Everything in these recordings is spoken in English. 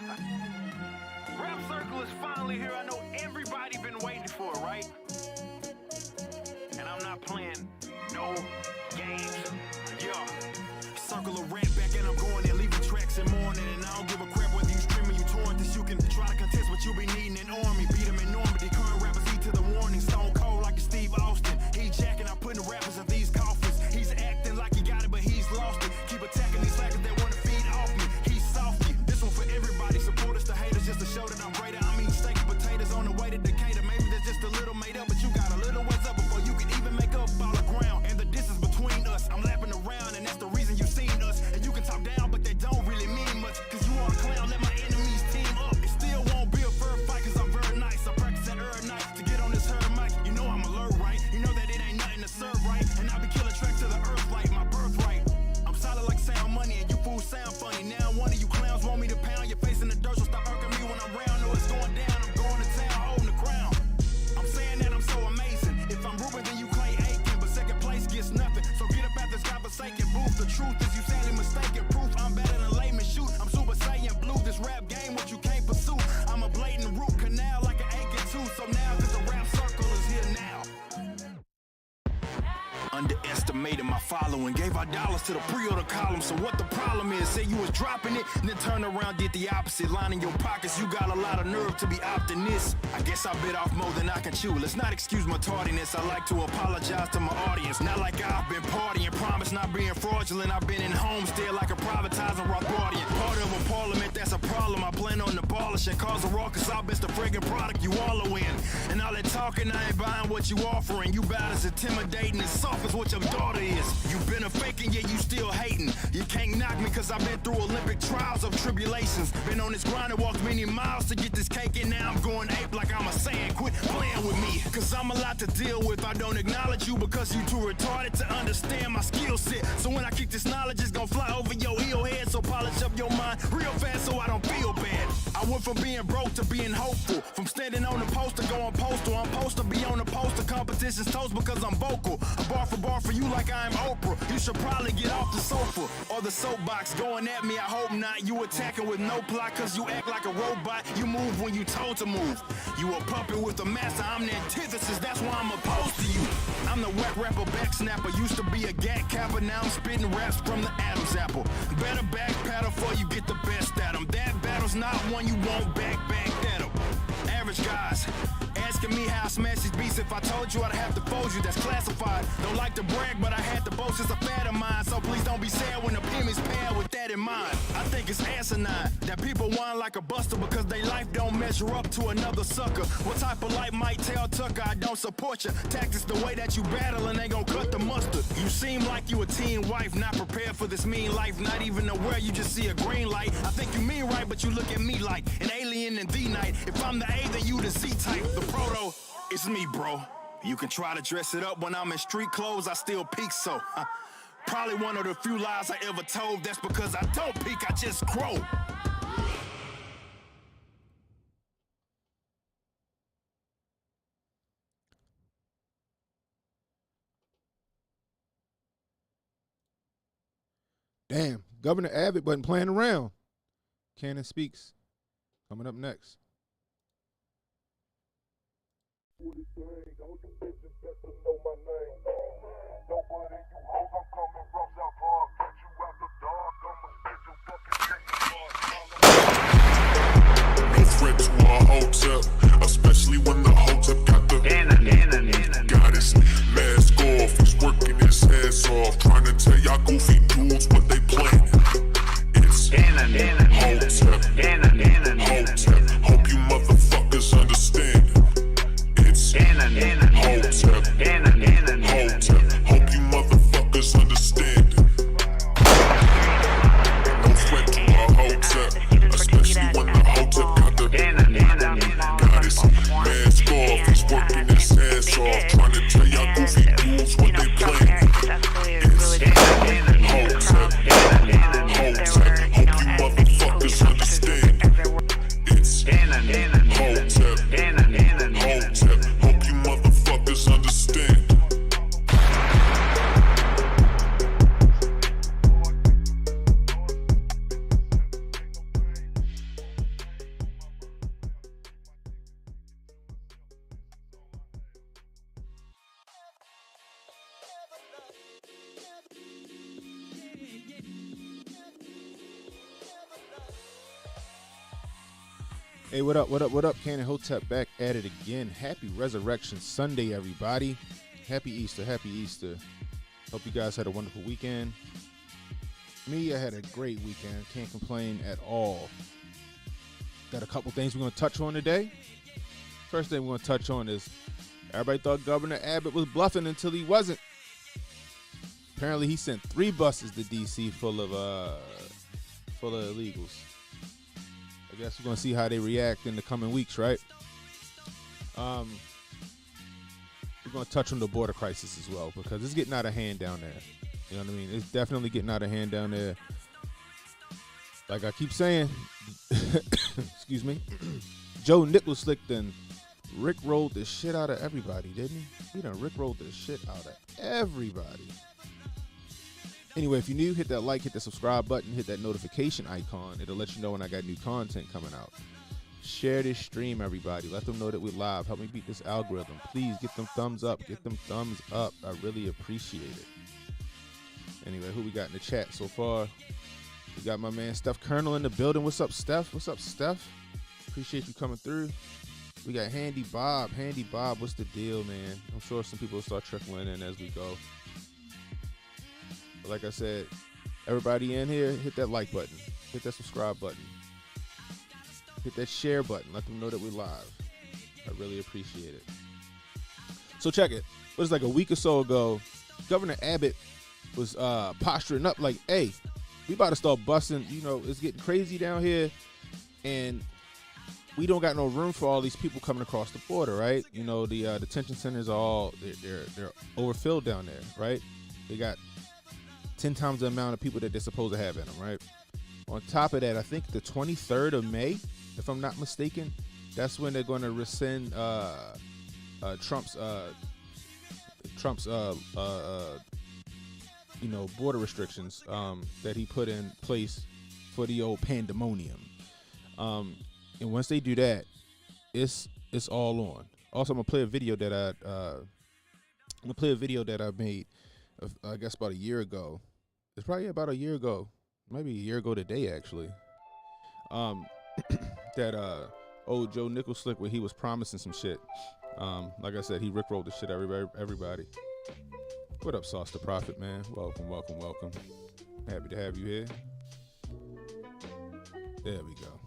Rap Circle is finally here. I know everybody been waiting for it, right? And I'm not playing no games. Yeah. Circle of rap back and I'm going there, leaving tracks in morning. And I don't give a crap whether you streaming, you torrent this. You can try to contest, but you be needing an army. Beat them in Normandy. Current rappers eat to the warning. Stone cold like a Steve Austin. He jacking, I'm putting rappers in these coffins. He's acting like he got it, but he's lost it. Keep attacking these slackers that want to feed off me. He's softy. This one for everybody. Supporters to haters just to show that I'm greater. I mean, steak and potatoes on the way to Decatur. Maybe there's just a little made up, but you got a little ways up before you can even make up all the ground. And the distance between us, I'm lapping around, and that's the reason you seen us. And you can talk down, but that don't really mean much. Cause you are a clown, let my enemies team up. It still won't be a fair fight, cause I'm very nice. I practice at every night to get on this herd mic. You know I'm alert, right? You know that it ain't nothing to serve, right? And I be killing tracks to the earth like my birthright. I'm solid like sound money, and you fools sound funny. Now one of you clowns want me to pound your face in the dirt, so stop irking me when I'm round. No, it's going down, I'm going to town, holding the crown. I'm saying that I'm so amazing. If I'm Ruben, then you claim Aiken, but second place gets nothing. So get up at this godforsaken booth. The truth is you sadly mistaken. Proof I'm better than layman shoot. I'm Super Saiyan blue. This rap game, what you can't pursue. I'm a blatant root canal like an aching tooth. So now, cause the Rap Circle is here now. Underestimated my following, gave our dollars to the pre-order column. So what the problem is, say you was dropping it, and then turn around, did the opposite. Lining your pockets, you got a lot of nerve to be opting this. I guess I bit off more than I can chew. Let's not excuse my tardiness, I like to apologize to my audience. Not like I've been partying, promise not being fraudulent. I've been in homestead like a privatizing Rothbardian. Part of a parliament, that's a problem. I plan on abolishing, cause a raucous, I'll best the friggin' product you all are in. And all that talking, I ain't buying what you offering. You about as intimidating and soft as what your daughter is. You been a faking, yet you still hating. You can't knock me cause I've been through Olympic trials of tribulations. Been on this grind and walked many miles to get this cake, and now I'm going ape like I'm a Saiyan. Quit playing with me, cause I'm a lot to deal with. I don't acknowledge you because you too retarded to understand my skill set. So when I kick this knowledge, it's gonna fly over your heel head. So polish up your mind real fast so I don't feel bad. I went from being broke to being hopeful. From standing on the post to going postal. I'm supposed to be on the poster competition's toast because I'm vocal. I bar for you like I'm Oprah. You should probably get off the sofa or the soapbox. Going at me, I hope not. You attacking with no plot cause you act like a robot. You move when you told to move. You a puppet with a master, I'm the antithesis. That's why I'm opposed to you. I'm the whack rapper back snapper. Used to be a gat capper, now I'm spitting raps from the Adam's apple. Better back paddle before you get the best at them. That battle's not one you won't back at them. Average guys asking me how I smash these beats. If I told you I'd have to fold you, that's classified. Don't like to brag, but I had to boast, it's a fad of mine. So please don't be sad when the opinions paired with that in mind. I think it's asinine that people whine like a buster because they life don't measure up to another sucker. What type of life might tell Tucker I don't support you? Tactics the way that you battle and ain't gon' cut the mustard. You seem like you a teen wife, not prepared for this mean life, not even aware you just see a green light. I think you mean right, but you look at me like an alien in the night. If I'm the A, then you the Z type. The proto, it's me, bro. You can try to dress it up when I'm in street clothes, I still peak so. Probably one of the few lies I ever told. That's because I don't peak, I just grow. Damn, Governor Abbott wasn't playing around. Cannon Speaks coming up next. No threat to our Hotep, especially when the Hotep got the goddess. Mask off, he's working his ass off, trying to tell y'all goofy dudes what they planning. It's Hotep, Hotep, hope you motherfuckers understand. It's Hotep, Hotep, hope you motherfuckers understand. No threat to our Hotep, especially when the Hotep got the goddess. Mask off, he's working his ass off, trying to tell y'all goofy dudes what they planning. It's Hotep, hope you motherfuckers understand. It's Hotep, hope you motherfuckers understand. Hey, what up, what up, what up? Ken and Hotep back at it again. Happy Resurrection Sunday, everybody. Happy Easter, happy Easter. Hope you guys had a wonderful weekend. Me, I had a great weekend. Can't complain at all. Got a couple things we're going to touch on today. First thing we're going to touch on is everybody thought Governor Abbott was bluffing until he wasn't. Apparently, he sent 3 buses to D.C. full of illegals. I guess we're going to see how they react in the coming weeks, right? We're going to touch on the border crisis as well because it's getting out of hand down there. You know what I mean? It's definitely getting out of hand down there. Like I keep saying, excuse me, Joe Nichols done rickrolled the shit out of everybody, didn't he? He done rickrolled the shit out of everybody. Anyway, if you're new, hit that like, hit the subscribe button, hit that notification icon. It'll let you know when I got new content coming out. Share this stream, everybody. Let them know that we're live. Help me beat this algorithm. Please get them thumbs up. Get them thumbs up. I really appreciate it. Anyway, who we got in the chat so far? We got my man Steph Colonel in the building. What's up, Steph? What's up, Steph? Appreciate you coming through. We got Handy Bob. Handy Bob, what's the deal, man? I'm sure some people will start trickling in as we go. Like I said, everybody in here, hit that like button, hit that subscribe button, hit that share button. Let them know that we're live. I really appreciate it. So check it. It was like a week or so ago, Governor Abbott was posturing up like, hey, we about to start busting. You know, it's getting crazy down here, and we don't got no room for all these people coming across the border, right? You know, the detention centers are all, they're overfilled down there, right? They got 10 times the amount of people that they're supposed to have in them, right? On top of that, I think the 23rd of May, if I'm not mistaken, that's when they're going to rescind Trump's border restrictions that he put in place for the old pandemonium. And once they do that, it's all on. Also, I'm gonna play a video that I made, I guess about a year ago. It's probably about a year ago, maybe a year ago today, actually. That old Joe Nichols where he was promising some shit. Like I said, he rickrolled the shit everybody. What up, Sauce the Prophet, man? Welcome, welcome, welcome. Happy to have you here. There we go.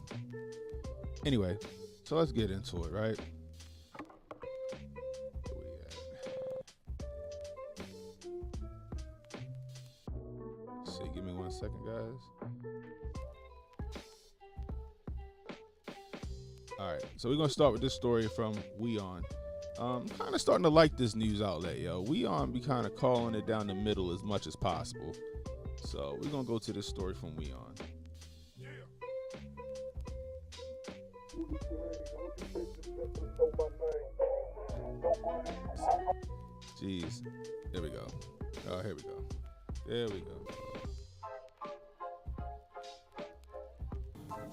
Anyway, so let's get into it, right? Give me 1 second, guys. All right, so we're gonna start with this story from WeOn. Kind of starting to like this news outlet, yo. WeOn be kind of calling it down the middle as much as possible. So we're gonna go to this story from WeOn. Jeez, there we go. Oh, here we go. There we go.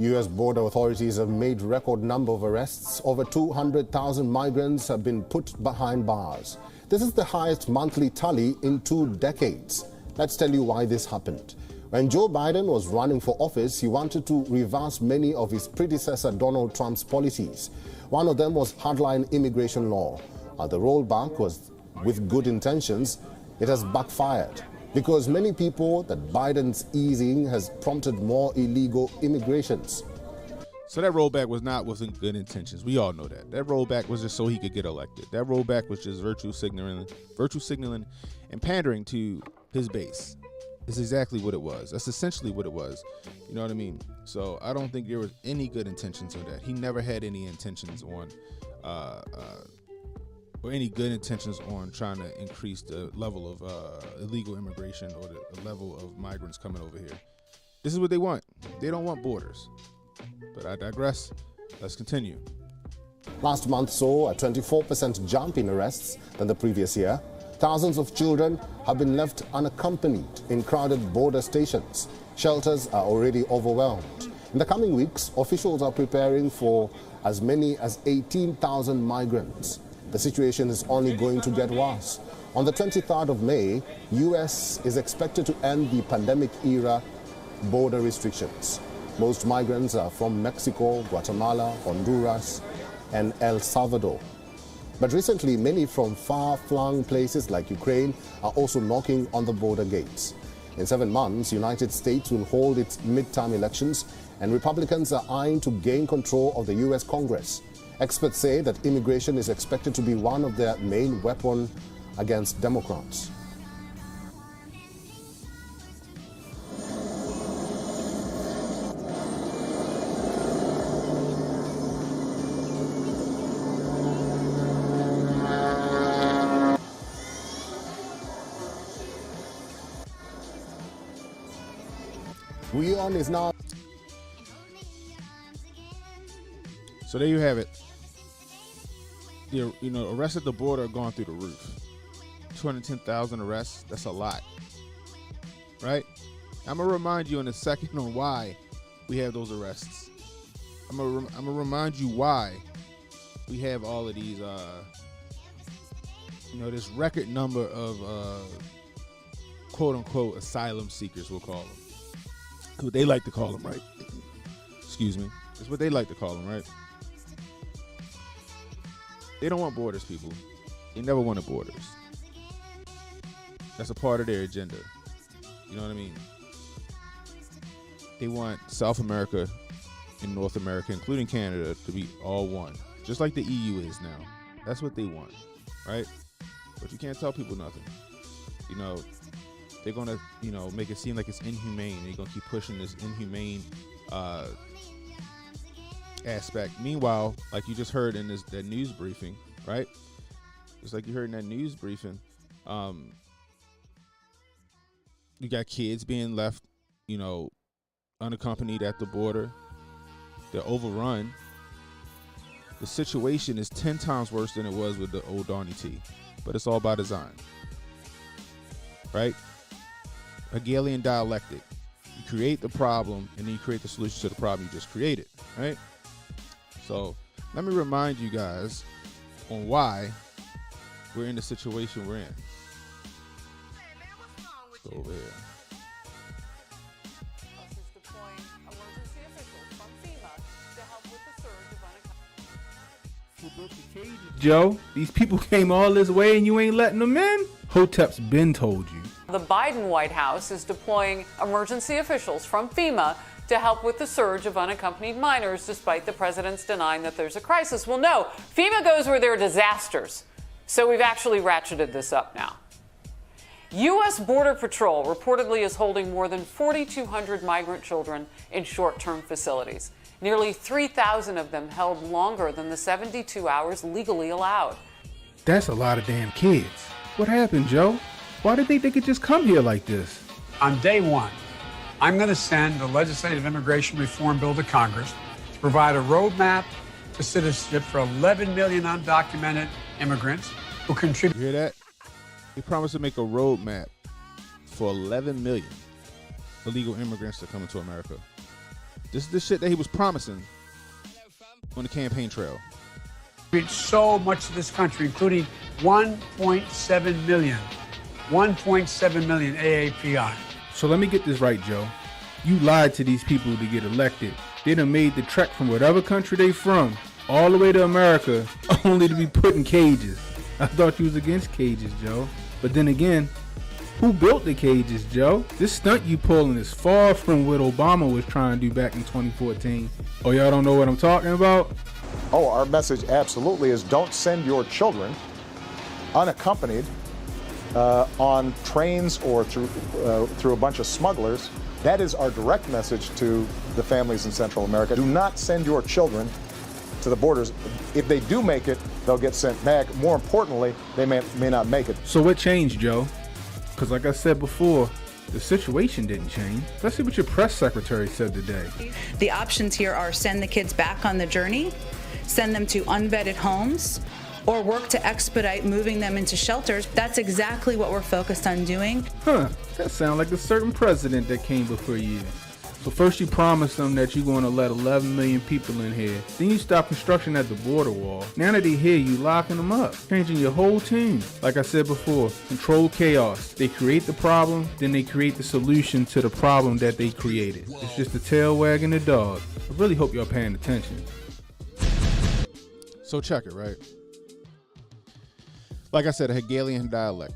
U.S. border authorities have made record number of arrests. Over 200,000 migrants have been put behind bars. This is the highest monthly tally in 2 decades. Let's tell you why this happened. When Joe Biden was running for office, he wanted to reverse many of his predecessor Donald Trump's policies. One of them was hardline immigration law. The rollback was with good intentions. It has backfired, because many people that Biden's easing has prompted more illegal immigrations. So that rollback was not with good intentions. We all know that. That rollback was just so he could get elected. That rollback was just virtue signaling and pandering to his base. It's exactly what it was. That's essentially what it was. You know what I mean? So I don't think there was any good intentions on that. He never had any intentions on or any good intentions on trying to increase the level of illegal immigration or the level of migrants coming over here. This is what they want. They don't want borders. But I digress. Let's continue. Last month saw a 24% jump in arrests than the previous year. Thousands of children have been left unaccompanied in crowded border stations. Shelters are already overwhelmed. In the coming weeks, officials are preparing for as many as 18,000 migrants. The situation is only going to get worse. On the 23rd of May, U.S. is expected to end the pandemic-era border restrictions. Most migrants are from Mexico, Guatemala, Honduras, and El Salvador. But recently, many from far-flung places like Ukraine are also knocking on the border gates. In 7 months, United States will hold its midterm elections, and Republicans are eyeing to gain control of the U.S. Congress. Experts say that immigration is expected to be one of their main weapons against Democrats. Guion is now. So there you have it. Arrests at the border are going through the roof. 210,000 arrests, that's a lot. Right? I'm going to remind you in a second on why we have those arrests. I'm going to remind you why we have all of these, this record number of quote-unquote asylum seekers, we'll call them. What they like to call them, right? Excuse me. That's what they like to call them, right? They don't want borders, people. They never wanted borders. That's a part of their agenda. You know what I mean? They want South America and North America, including Canada, to be all one. Just like the EU is now. That's what they want, right? But you can't tell people nothing. They're going to, make it seem like it's inhumane. They're going to keep pushing this inhumane aspect. Meanwhile, like you just heard in that news briefing, right? Just like you heard in that news briefing, you got kids being left, unaccompanied at the border. They're overrun. The situation is 10 times worse than it was with the old Donny T. But it's all by design. Right? Hegelian dialectic. You create the problem and then you create the solution to the problem you just created. Right? So let me remind you guys on why we're in the situation we're in. Let's go over here. Joe, these people came all this way and you ain't letting them in? Hotep's been told you. The Biden White House is deploying emergency officials from FEMA to help with the surge of unaccompanied minors, despite the president's denying that there's a crisis. Well, no, FEMA goes where there are disasters. So we've actually ratcheted this up now. U.S. Border Patrol reportedly is holding more than 4,200 migrant children in short-term facilities. Nearly 3,000 of them held longer than the 72 hours legally allowed. That's a lot of damn kids. What happened, Joe? Why did they think it just come here like this? On day one, I'm going to send the legislative immigration reform bill to Congress to provide a roadmap to citizenship for 11 million undocumented immigrants who contribute. You hear that? He promised to make a roadmap for 11 million illegal immigrants to come into America. This is the shit that he was promising on the campaign trail. So much of this country, including 1.7 million AAPI. So let me get this right, Joe. You lied to these people to get elected. They done made the trek from whatever country they from all the way to America only to be put in cages. I thought you was against cages, Joe. But then again, who built the cages, Joe? This stunt you pulling is far from what Obama was trying to do back in 2014. Oh, y'all don't know what I'm talking about? Oh, our message absolutely is don't send your children unaccompanied on trains or through a bunch of smugglers. That is our direct message to the families in Central America. Do not send your children to the borders. If they do make it, they'll get sent back. More importantly, they may not make it. So what changed, Joe? Because like I said before, the situation didn't change. Let's see what your press secretary said today. The options here are send the kids back on the journey, send them to unvetted homes, or work to expedite moving them into shelters. That's exactly what we're focused on doing. Huh, that sounds like a certain president that came before you. So first you promise them that you're going to let 11 million people in here. Then you stop construction at the border wall. Now that they're here, you locking them up, changing your whole team. Like I said before, control chaos. They create the problem, then they create the solution to the problem that they created. It's just the tail wagging the dog. I really hope y'all paying attention. So check it, right? Like I said, a Hegelian dialect.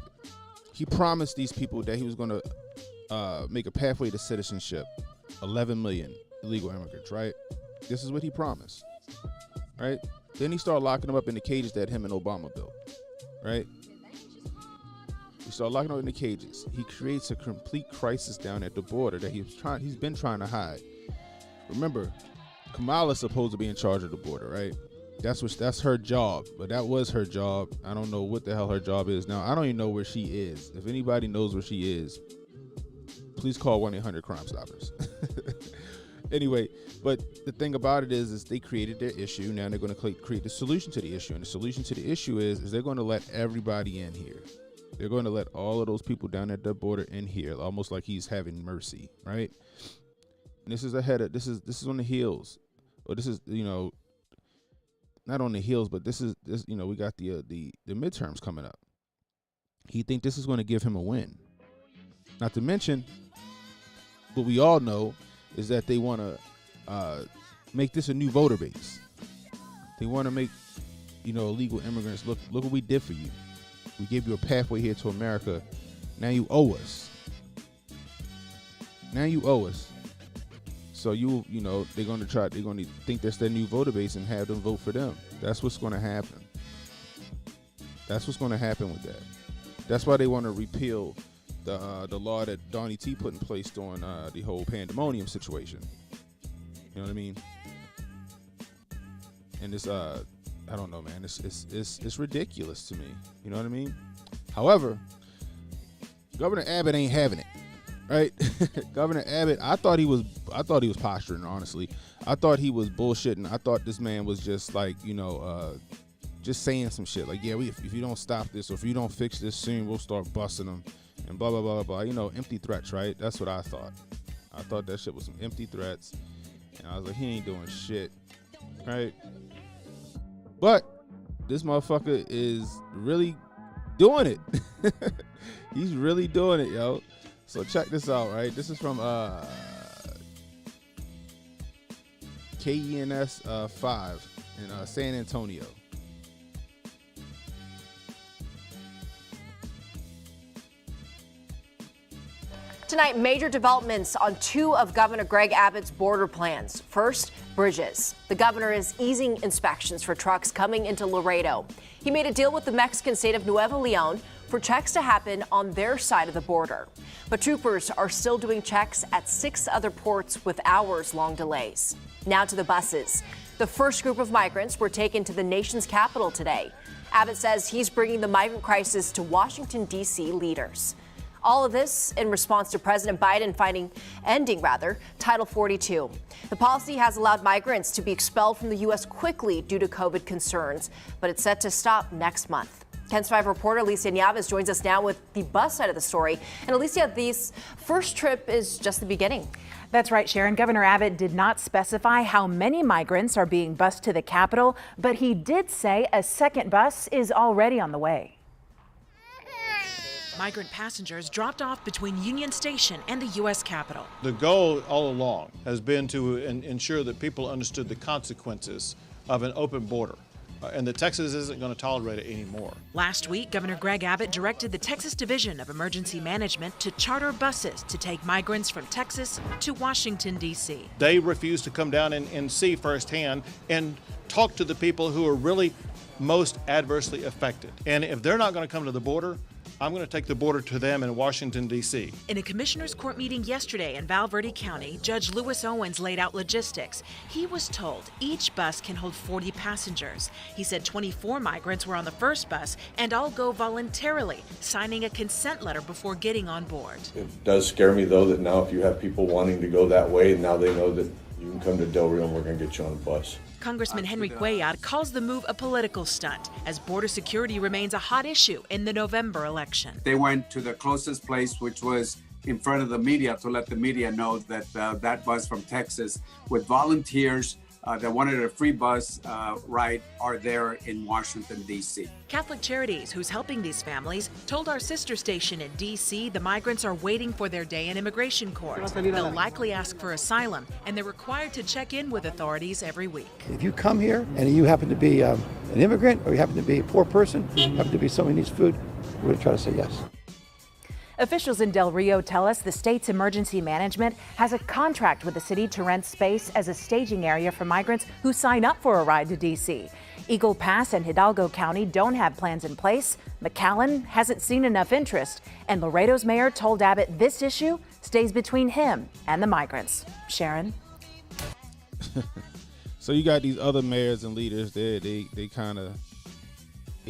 He promised these people that he was going to make a pathway to citizenship. 11 million illegal immigrants, right? This is what he promised, right? Then he started locking them up in the cages that him and Obama built, right? He started locking them up in the cages. He creates a complete crisis down at the border that he's been trying to hide. Remember, Kamala's supposed to be in charge of the border, right? That's her job, but that was her job. I don't know what the hell her job is now. I don't even know where she is. If anybody knows where she is, please call 1-800-CRIME-STOPPERS. Anyway, but the thing about it is they created their issue. Now they're going to create the solution to the issue, and the solution to the issue is they're going to let everybody in here. They're going to let all of those people down at the border in here, almost like he's having mercy, right? And this is ahead of this is on the heels, or this is not on the heels, but this we got the midterms coming up. He think this is going to give him a win. Not to mention, what we all know is that they want to make this a new voter base. They want to make illegal immigrants look what we did for you. We gave you a pathway here to America. Now you owe us. So they're going to think that's their new voter base and have them vote for them. That's what's going to happen. That's what's going to happen with that. That's why they want to repeal the law that Donnie T put in place during the whole pandemonium situation. You know what I mean? And this, I don't know, man. It's ridiculous to me. You know what I mean? However, Governor Abbott ain't having it. Right? Governor Abbott, I thought he was posturing, honestly. I thought he was bullshitting. I thought this man was just like, just saying some shit. Like, yeah, if you don't stop this, or if you don't fix this soon, we'll start busting them and blah, blah, blah, blah, blah. Empty threats, right? That's what I thought. I thought that shit was some empty threats. And I was like, he ain't doing shit. Right? But this motherfucker is really doing it. He's really doing it, yo. So check this out, right? This is from KENS 5 in San Antonio. Tonight, major developments on two of Governor Greg Abbott's border plans. First, bridges. The governor is easing inspections for trucks coming into Laredo. He made a deal with the Mexican state of Nuevo Leon for checks to happen on their side of the border. But troopers are still doing checks at 6 other ports with hours-long delays. Now to the buses. The first group of migrants were taken to the nation's capital today. Abbott says he's bringing the migrant crisis to Washington, D.C. leaders. All of this in response to President Biden ending Title 42. The policy has allowed migrants to be expelled from the U.S. quickly due to COVID concerns, but it's set to stop next month. KENS 5 reporter Alicia Nieves joins us now with the bus side of the story. And Alicia, this first trip is just the beginning. That's right, Sharon. Governor Abbott did not specify how many migrants are being bused to the Capitol, but he did say a second bus is already on the way. Migrant passengers dropped off between Union Station and the U.S. Capitol. The goal all along has been to ensure that people understood the consequences of an open border. And that Texas isn't going to tolerate it anymore. Last week, Governor Greg Abbott directed the Texas Division of Emergency Management to charter buses to take migrants from Texas to Washington, D.C. They refuse to come down and see firsthand and talk to the people who are really most adversely affected. And if they're not going to come to the border, I'm going to take the border to them in Washington, D.C. In a commissioner's court meeting yesterday in Val Verde County, Judge Lewis Owens laid out logistics. He was told each bus can hold 40 passengers. He said 24 migrants were on the first bus and all go voluntarily, signing a consent letter before getting on board. It does scare me, though, that now if you have people wanting to go that way, now they know that you can come to Del Rio and we're going to get you on a bus. Congressman Henry Cuellar calls the move a political stunt, as border security remains a hot issue in the November election. They went to the closest place, which was in front of the media to let the media know that that bus from Texas with volunteers that wanted a free bus ride are there in Washington, D.C. Catholic Charities, who's helping these families, told our sister station in D.C. the migrants are waiting for their day in immigration court. They'll likely ask for asylum, and they're required to check in with authorities every week. If you come here and you happen to be an immigrant, or you happen to be a poor person, happen to be someone who needs food, we're going to try to say yes. Officials in Del Rio tell us the state's emergency management has a contract with the city to rent space as a staging area for migrants who sign up for a ride to D.C. Eagle Pass and Hidalgo County don't have plans in place. McAllen hasn't seen enough interest. And Laredo's mayor told Abbott this issue stays between him and the migrants. Sharon? So you got these other mayors and leaders there. They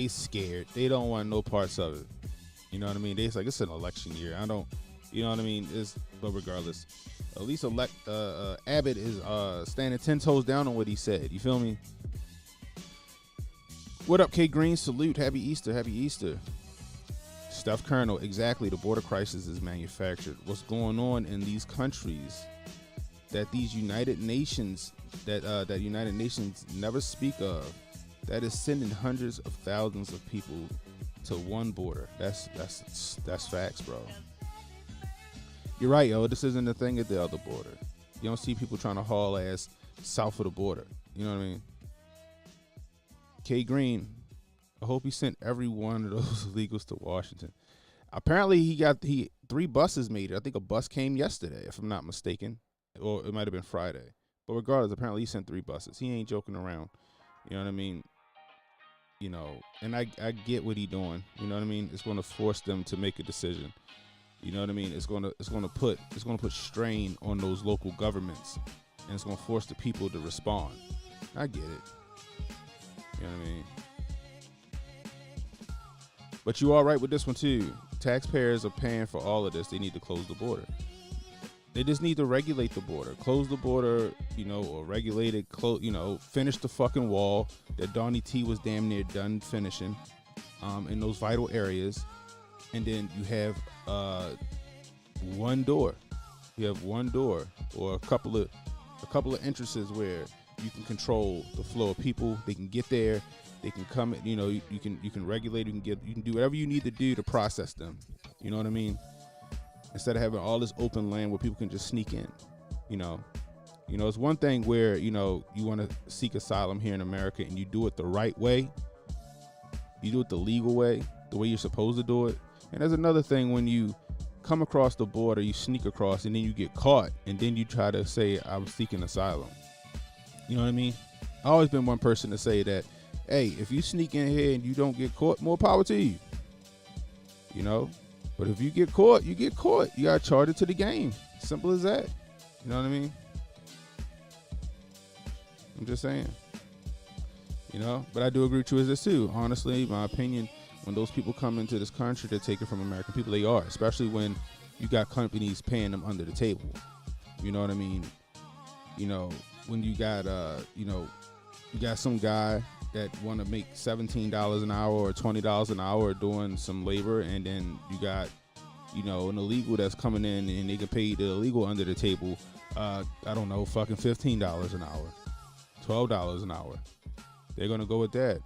scared. They don't want no parts of it. You know what I mean? It's like, it's an election year. I don't, you know what I mean? But regardless, at least Abbott is standing 10 toes down on what he said. You feel me? What up, K Green? Salute. Happy Easter. Happy Easter. Steph Colonel, exactly. The border crisis is manufactured. What's going on in these countries that these United Nations, that United Nations never speak of, that is sending hundreds of thousands of people to one border. That's facts, bro. You're right, yo. This isn't a thing at the other border. You don't see people trying to haul ass south of the border. You know what I mean? K Green, I hope he sent every one of those illegals to Washington. Apparently he got 3 buses made it. I think a bus came yesterday, if I'm not mistaken. Or it might have been Friday. But regardless, apparently he sent 3 buses. He ain't joking around. You know what I mean? You know, and I get what he doing. You know what I mean? It's going to force them to make a decision. You know what I mean? It's going to put strain on those local governments, and it's going to force the people to respond. I get it. You know what I mean? But you all right with this one too? Taxpayers are paying for all of this. They need to close the border. They just need to regulate the border, close the border, you know, or regulate it, finish the fucking wall that Donnie T was damn near done finishing in those vital areas. And then you have one door. You have one door or a couple of entrances where you can control the flow of people. They can get there. They can come, you know, you can regulate, you can do whatever you need to do to process them. You know what I mean? Instead of having all this open land where people can just sneak in, you know, it's one thing where, you know, you want to seek asylum here in America and you do it the right way. You do it the legal way, the way you're supposed to do it. And there's another thing when you come across the border, you sneak across and then you get caught and then you try to say, I'm seeking asylum. You know what I mean? I've always been one person to say that, hey, if you sneak in here and you don't get caught, more power to you. You know? But if you get caught, you get caught. You got charged to the game. Simple as that. You know what I mean? I'm just saying. You know? But I do agree with you as this too. Honestly, my opinion, when those people come into this country, they're taken from American people. They are. Especially when you got companies paying them under the table. You know what I mean? You know, when you got, you got some guy that want to make $17 an hour or $20 an hour doing some labor, and then you got, you know, an illegal that's coming in and they can pay the illegal under the table, I don't know, fucking $15 an hour, $12 an hour. They're gonna go with that,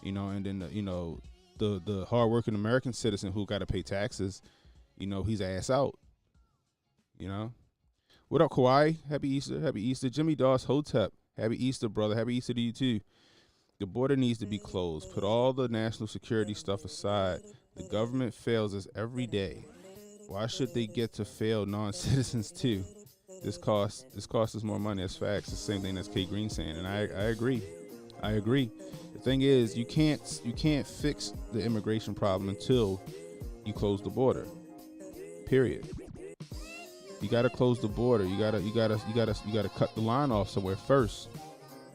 you know. And then the hardworking American citizen who got to pay taxes, you know, he's ass out. You know, what up, Kauai? Happy Easter, happy Easter, Jimmy Doss, Hotep. Happy Easter, brother. Happy Easter to you too. The border needs to be closed. Put all the national security stuff aside. The government fails us every day. Why should they get to fail non-citizens too? This costs us more money. That's facts. It's the same thing as K Green saying, and I agree. I agree. The thing is, you can't fix the immigration problem until you close the border. Period. You gotta close the border. You gotta cut the line off somewhere first,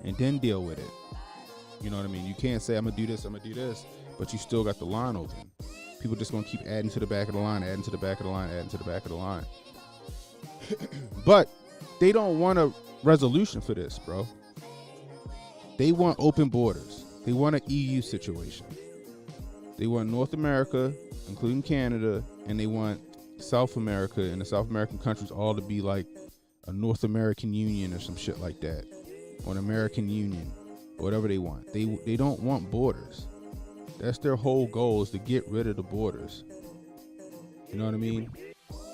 and then deal with it. You know what I mean? You can't say, I'm gonna do this, but you still got the line open. People just gonna keep adding to the back of the line, adding to the back of the line, adding to the back of the line. But they don't want a resolution for this, bro. They want open borders. They want an EU situation. They want North America, including Canada, and they want South America and the South American countries all to be like a North American Union or some shit like that, or an American Union, or whatever they want. They don't want borders. That's their whole goal, is to get rid of the borders. You know what I mean?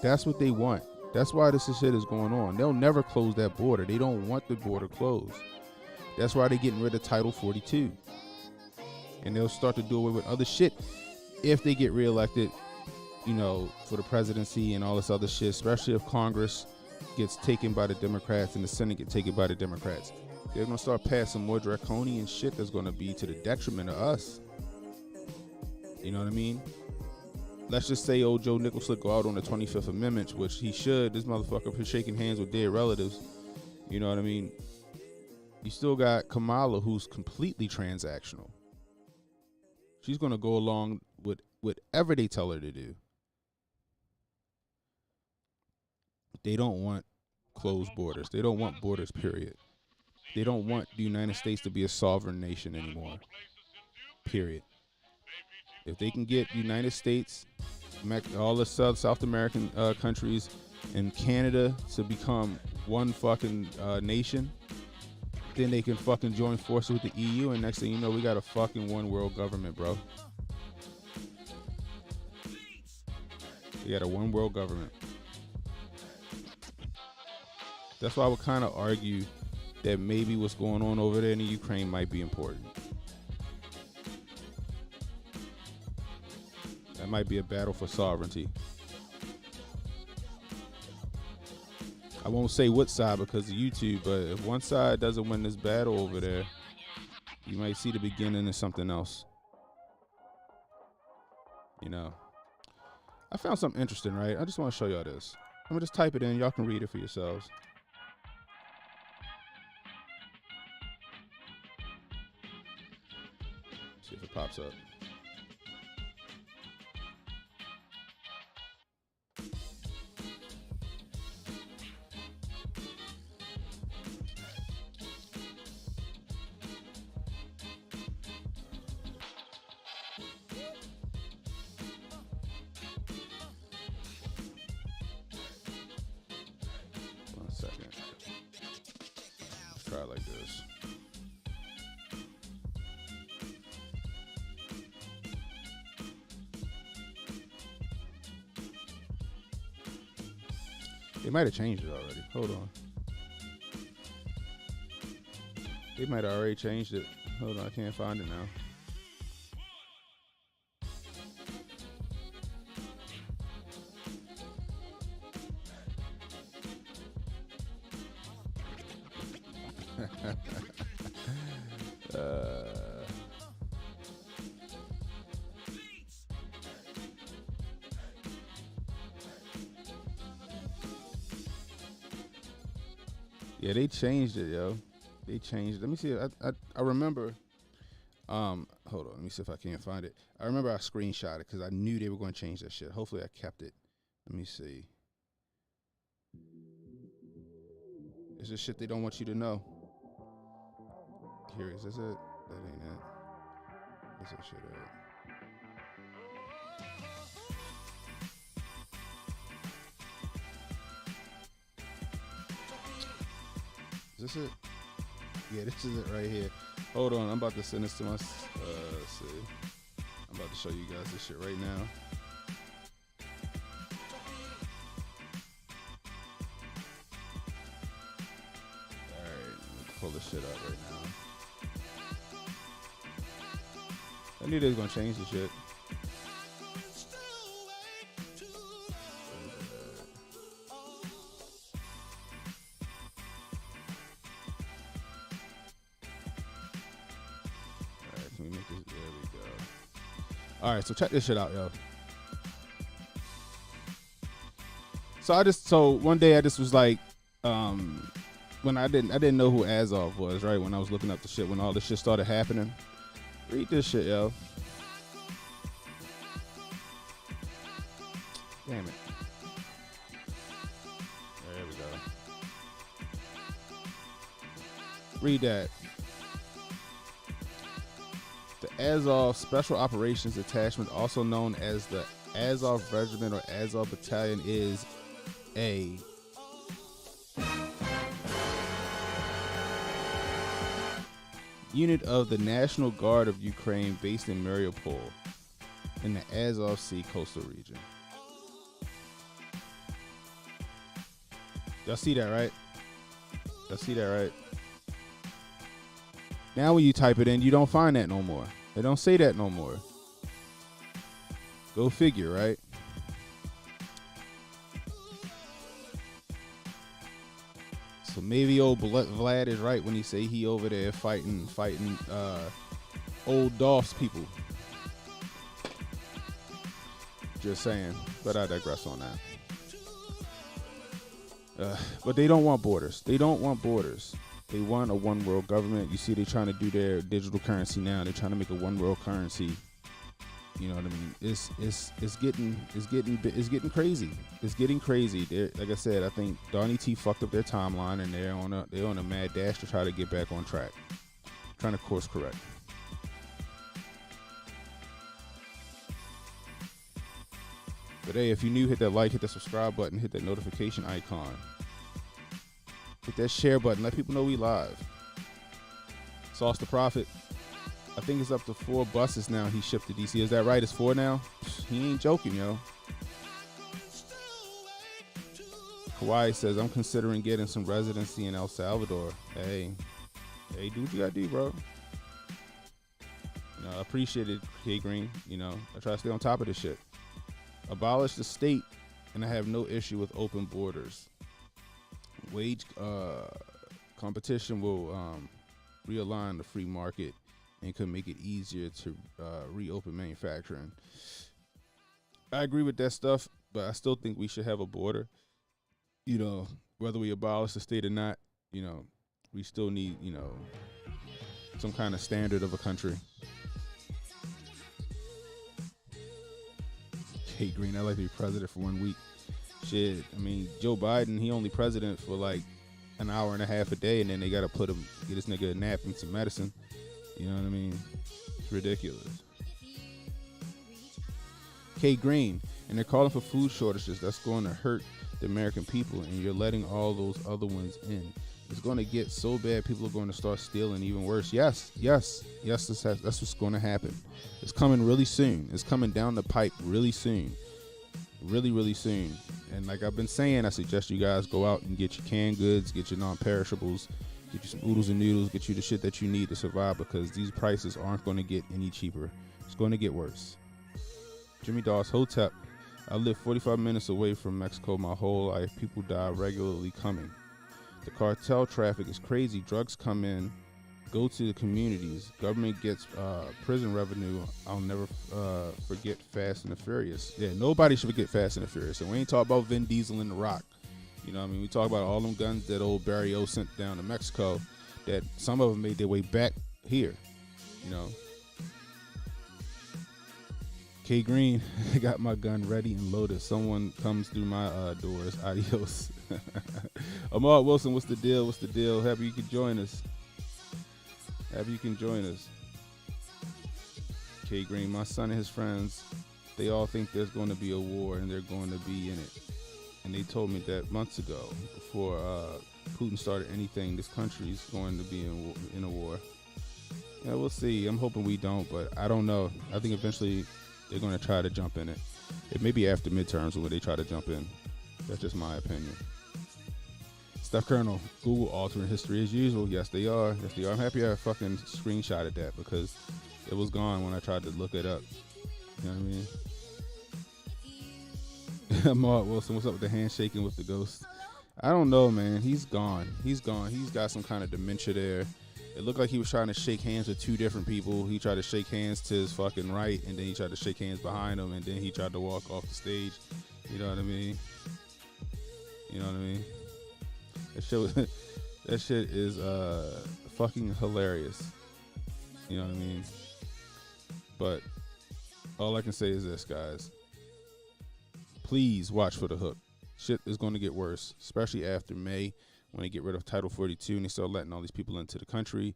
That's what they want. That's why this shit is going on. They'll never close that border. They don't want the border closed. That's why they're getting rid of Title 42. And they'll start to do away with other shit if they get reelected, you know, for the presidency and all this other shit, especially if Congress gets taken by the Democrats and the Senate get taken by the Democrats. They're going to start passing more draconian shit that's going to be to the detriment of us. You know what I mean? Let's just say old Joe Nichols would go out on the 25th Amendment, which he should. This motherfucker for shaking hands with dead relatives. You know what I mean? You still got Kamala, who's completely transactional. She's going to go along with whatever they tell her to do. They don't want closed borders. They don't want borders, period. They don't want the United States to be a sovereign nation anymore, period. If they can get United States, all the South American countries, and Canada to become one fucking nation, then they can fucking join forces with the EU, and next thing you know, we got a fucking one world government, bro. We got a one world government. That's why I would kind of argue that maybe what's going on over there in the Ukraine might be important. That might be a battle for sovereignty. I won't say what side because of YouTube, but if one side doesn't win this battle over there, you might see the beginning of something else. You know, I found something interesting, right? I just want to show y'all this. I'm gonna just type it in. Y'all can read it for yourselves. See if it pops up. Try it like this. They might have changed it already. Hold on. They might have already changed it. Hold on, I can't find it now. Yeah, they changed it, yo. They changed it. Let me see. I remember. Hold on. Let me see if I can't find it. I remember I screenshot it because I knew they were going to change that shit. Hopefully, I kept it. Let me see. It's just shit they don't want you to know. Here, is this it? That ain't it. What's that shit at? Is this it? Yeah, this is it right here. Hold on, I'm about to send this to my. Let's see. I'm about to show you guys this shit right now. Alright, let me pull this shit up right now. I knew they was gonna change the shit. All right, so check this shit out, yo. So one day I just was like, when I didn't know who Azov was, right? When I was looking up the shit, when all this shit started happening. Read this shit, yo. Damn it. There we go. Read that. The Azov Special Operations Detachment, also known as the Azov Regiment or Azov Battalion, is a unit of the National Guard of Ukraine based in Mariupol in the Azov Sea coastal region. Y'all see that, right? Y'all see that, right? Now when you type it in, you don't find that no more. They don't say that no more. Go figure, right? So maybe old Vlad is right when he say he over there fighting old Dolph's people. Just saying, but I digress on that. But they don't want borders. They don't want borders. They want a one world government. You see, they're trying to do their digital currency now. They're trying to make a one world currency. You know what I mean? It's getting crazy. It's getting crazy. Like I said, I think Donnie T fucked up their timeline, and they're on a mad dash to try to get back on track, trying to course correct. But hey, if you're new, hit that like, hit that subscribe button, hit that notification icon, hit that share button. Let people know we live. Sauce the Prophet. I think it's up to 4 buses now he shipped to DC. Is that right? It's 4 now? He ain't joking, yo. Kawhi says, I'm considering getting some residency in El Salvador. Hey, do what you gotta do, bro. You know, I appreciate it, K Green. You know, I try to stay on top of this shit. Abolish the state, and I have no issue with open borders. Wage competition will realign the free market and could make it easier to reopen manufacturing. I agree with that stuff, but I still think we should have a border. You know, whether we abolish the state or not, you know, we still need, you know, some kind of standard of a country. K Green, I'd like to be president for 1 week. Shit, I mean, Joe Biden, he only president for like an hour and a half a day, and then they got to get this nigga a nap and some medicine. You know what I mean? It's ridiculous. K Green, and they're calling for food shortages. That's going to hurt the American people, and you're letting all those other ones in. It's going to get so bad, people are going to start stealing even worse. Yes, that's what's going to happen. It's coming really soon. It's coming down the pipe really soon. Really, really soon. And like I've been saying, I suggest you guys go out and get your canned goods, get your non-perishables, get you some oodles and noodles, get you the shit that you need to survive, because these prices aren't going to get any cheaper. It's going to get worse. Jimmy Dawes, Hotep. I live 45 minutes away from Mexico my whole life. People die regularly coming. The cartel traffic is crazy. Drugs come in, go to the communities. Government gets prison revenue. I'll never forget Fast and the Furious. Yeah, nobody should forget Fast and the Furious. And we ain't talk about Vin Diesel and The Rock. You know what I mean? We talk about all them guns that old Barry O sent down to Mexico, that some of them made their way back here, you know. K Green, I got my gun ready and loaded. Someone comes through my doors. Adios. Amar Wilson, what's the deal? What's the deal? Happy you can join us. Happy you can join us. K Green, my son and his friends, they all think there's going to be a war and they're going to be in it. And they told me that months ago, before Putin started anything, this country is going to be in a war. Yeah, we'll see. I'm hoping we don't, but I don't know. I think eventually they're going to try to jump in it. It may be after midterms when they try to jump in. That's just my opinion. Steph Colonel, Google altering history as usual. Yes, they are. Yes, they are. I'm happy I fucking screenshotted that because it was gone when I tried to look it up. You know what I mean? Mark Wilson, what's up with the handshaking with the ghost? I don't know, man. He's gone. He's gone. He's got some kind of dementia there. It looked like he was trying to shake hands with 2 different people. He tried to shake hands to his fucking right, and then he tried to shake hands behind him, and then he tried to walk off the stage. You know what I mean? You know what I mean? That shit is fucking hilarious. You know what I mean? But all I can say is this, guys. Please watch for the hook. Shit is going to get worse, especially after May when they get rid of Title 42 and they start letting all these people into the country.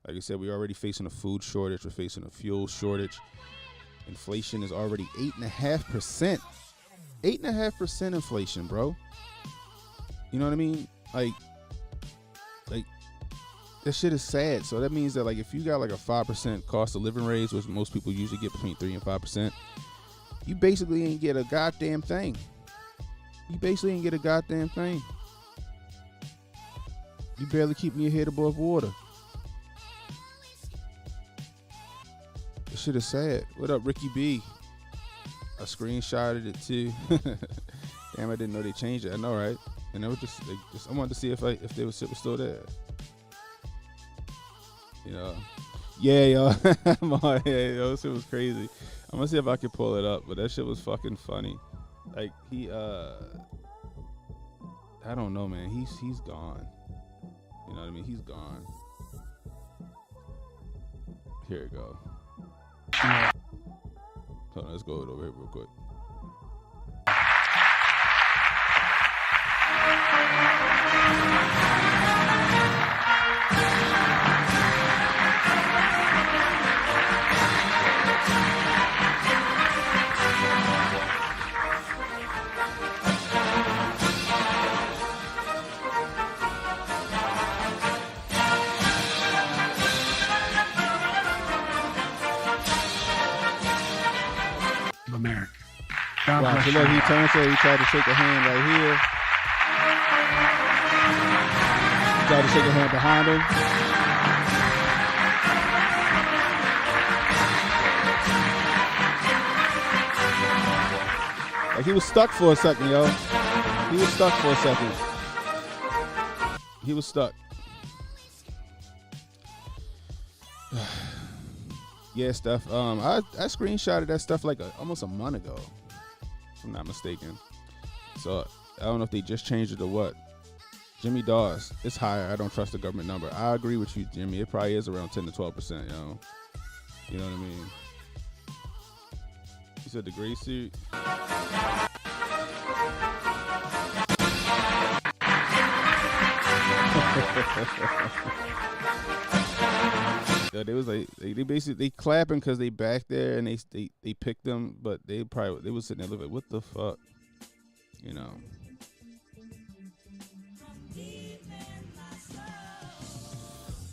Like I said, we're already facing a food shortage. We're facing a fuel shortage. Inflation is already 8.5%. 8.5% inflation, bro. You know what I mean? Like that shit is sad. So that means that like if you got like a 5% cost of living raise, which most people usually get between 3 and 5%, you basically ain't get a goddamn thing. You barely keeping your head above water. This shit is sad. What up, Ricky B? I screenshotted it too. Damn, I didn't know they changed it. I know, right? And it was just I wanted to see if they was still there. You know, yeah, yo, yo, shit was crazy. I'm gonna see if I can pull it up, but that shit was fucking funny. Like he, I don't know, man. He's gone. You know what I mean? He's gone. Here we go. Hold on, let's go over here real quick. America. Wow, so look, he turned, so he tried to shake a hand right here. He tried to shake a hand behind him. Like he was stuck for a second, yo. He was stuck for a second. He was stuck. Yeah, Steph. I screenshotted that stuff like almost a month ago, if I'm not mistaken. So I don't know if they just changed it or what. Jimmy Dawes, it's higher. I don't trust the government number. I agree with you, Jimmy. It probably is around 10 to 12%, yo. You know what I mean? You said the gray suit. Yeah, they was like they basically clapping because they back there and they picked them, but they was sitting there like, what the fuck, you know?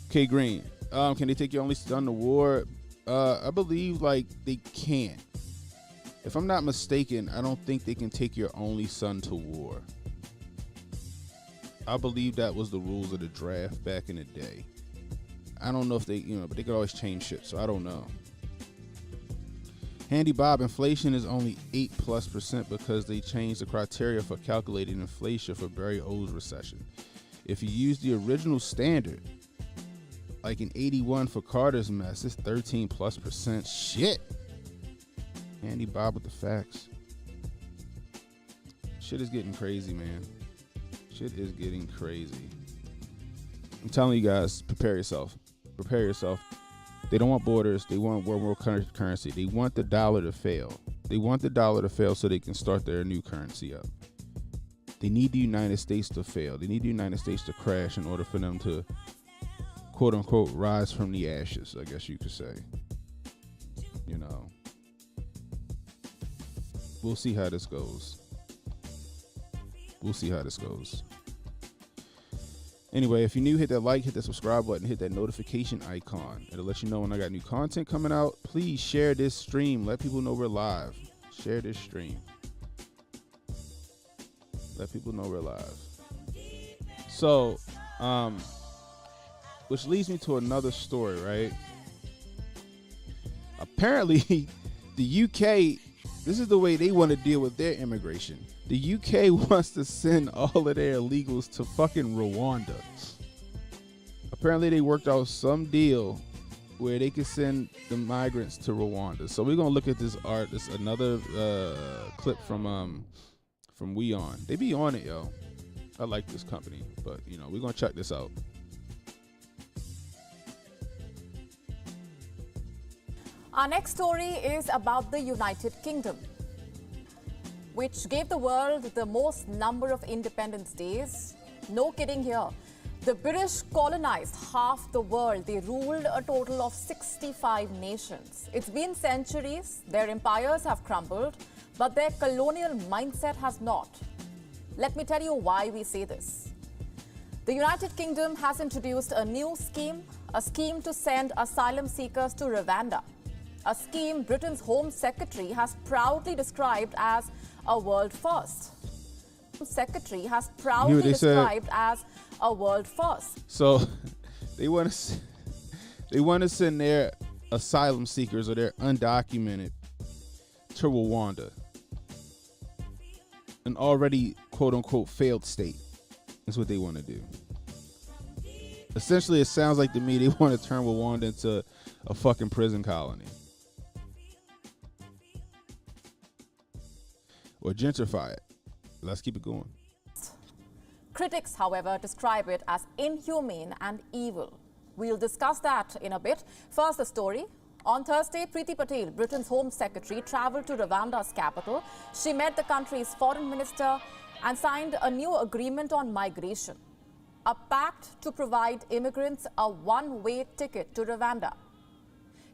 K Green, can they take your only son to war? I believe like they can. If I'm not mistaken, I don't think they can take your only son to war. I believe that was the rules of the draft back in the day. I don't know if they, but they could always change shit, so I don't know. Handy Bob, inflation is only 8+% because they changed the criteria for calculating inflation for very old recession. If you use the original standard, like in 81 for Carter's mess, it's 13+%. Shit. Handy Bob with the facts. Shit is getting crazy, man. Shit is getting crazy. I'm telling you guys, prepare yourself. Prepare yourself. They don't want borders. They want world currency. They want the dollar to fail. They want the dollar to fail so they can start their new currency up. They need the United States to fail. They need the United States to crash in order for them to, quote unquote, rise from the ashes, I guess you could say. You know. We'll see how this goes. We'll see how this goes. Anyway, if you're new, hit that like, hit that subscribe button, hit that notification icon. It'll let you know when I got new content coming out. Please share this stream. Let people know we're live. Share this stream. Let people know we're live. So, which leads me to another story, right? Apparently, the UK, this is the way they want to deal with their immigration. The UK wants to send all of their illegals to fucking Rwanda. Apparently they worked out some deal where they could send the migrants to Rwanda. So we're gonna look at this art. This another clip from We On. They be on it, yo. I like this company, but we're gonna check this out. Our next story is about the United Kingdom, which gave the world the most number of Independence Days. No kidding here. The British colonized half the world. They ruled a total of 65 nations. It's been centuries. Their empires have crumbled, but their colonial mindset has not. Let me tell you why we say this. The United Kingdom has introduced a new scheme, a scheme to send asylum seekers to Rwanda. A scheme Britain's Home Secretary has proudly described as a world first. Secretary has proudly described as a world first. So they want to send their asylum seekers or their undocumented to Rwanda, an already quote unquote failed state. That's what they want to do. Essentially, it sounds like to me they want to turn Rwanda into a fucking prison colony. Or gentrify it. Let's keep it going. Critics, however, describe it as inhumane and evil. We'll discuss that in a bit. First, the story. On Thursday, Priti Patel, Britain's Home Secretary, traveled to Rwanda's capital. She met the country's foreign minister and signed a new agreement on migration. A pact to provide immigrants a one-way ticket to Rwanda.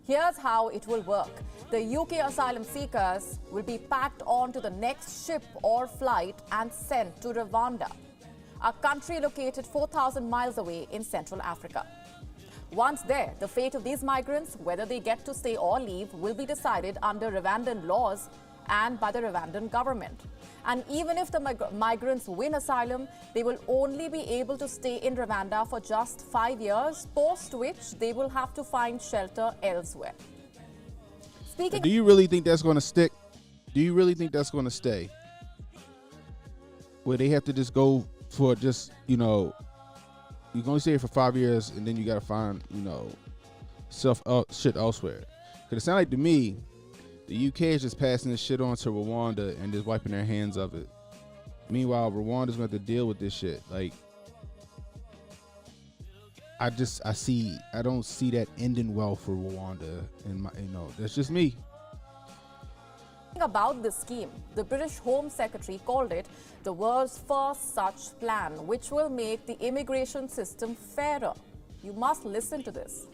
Here's how it will work. The UK asylum seekers will be packed onto the next ship or flight and sent to Rwanda, a country located 4,000 miles away in Central Africa. Once there, the fate of these migrants, whether they get to stay or leave, will be decided under Rwandan laws and by the Rwandan government. And even if the migrants win asylum, they will only be able to stay in Rwanda for just 5 years, post which they will have to find shelter elsewhere. Do you really think that's going to stick? Do you really think that's going to stay? Where they have to just go for just, you can only stay here for 5 years and then you got to find, shit elsewhere. Because it sounds like to me, the UK is just passing this shit on to Rwanda and just wiping their hands of it. Meanwhile, Rwanda's going to have to deal with this shit. Like, I don't see that ending well for Rwanda. And that's just me. About this scheme, the British Home Secretary called it the world's first such plan, which will make the immigration system fairer. You must listen to this.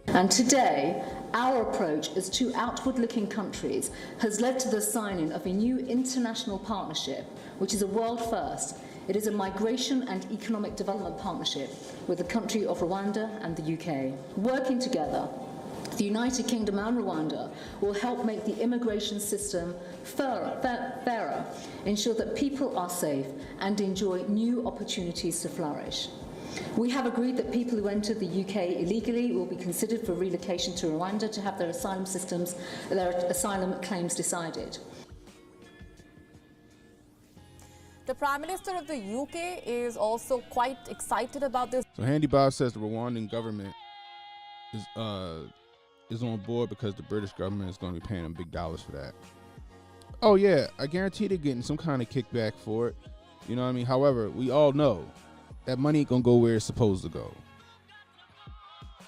And today, our approach as two outward-looking countries has led to the signing of a new international partnership, which is a world first. It is a migration and economic development partnership with the country of Rwanda and the UK. Working together, the United Kingdom and Rwanda will help make the immigration system fairer, ensure that people are safe, and enjoy new opportunities to flourish. We have agreed that people who enter the UK illegally will be considered for relocation to Rwanda to have their asylum claims decided. The Prime Minister of the UK is also quite excited about this. So Handy Bob says the Rwandan government is on board because the British government is going to be paying them big dollars for that. Oh yeah, I guarantee they're getting some kind of kickback for it. You know what I mean? However, we all know that money ain't gonna go where it's supposed to go.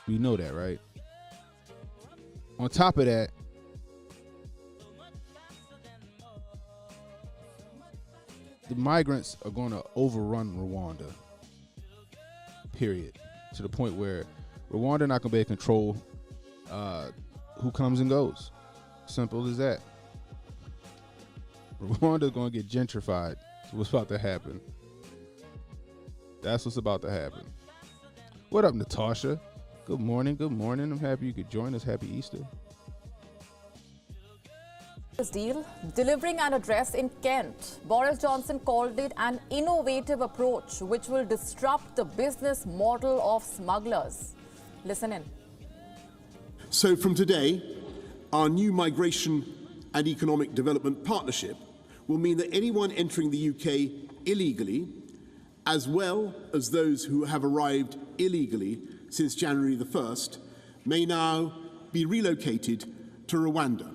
We know that, right? On top of that, the migrants are gonna overrun Rwanda. Period. To the point where Rwanda not gonna be able to control who comes and goes. Simple as that. Rwanda's gonna get gentrified. That's what's about to happen. That's what's about to happen. What up, Natasha? Good morning. Good morning. I'm happy you could join us. Happy Easter. This deal, delivering an address in Kent, Boris Johnson called it an innovative approach which will disrupt the business model of smugglers. Listen in. So from today, our new migration and economic development partnership will mean that anyone entering the UK illegally, as well as those who have arrived illegally since January the 1st, may now be relocated to Rwanda.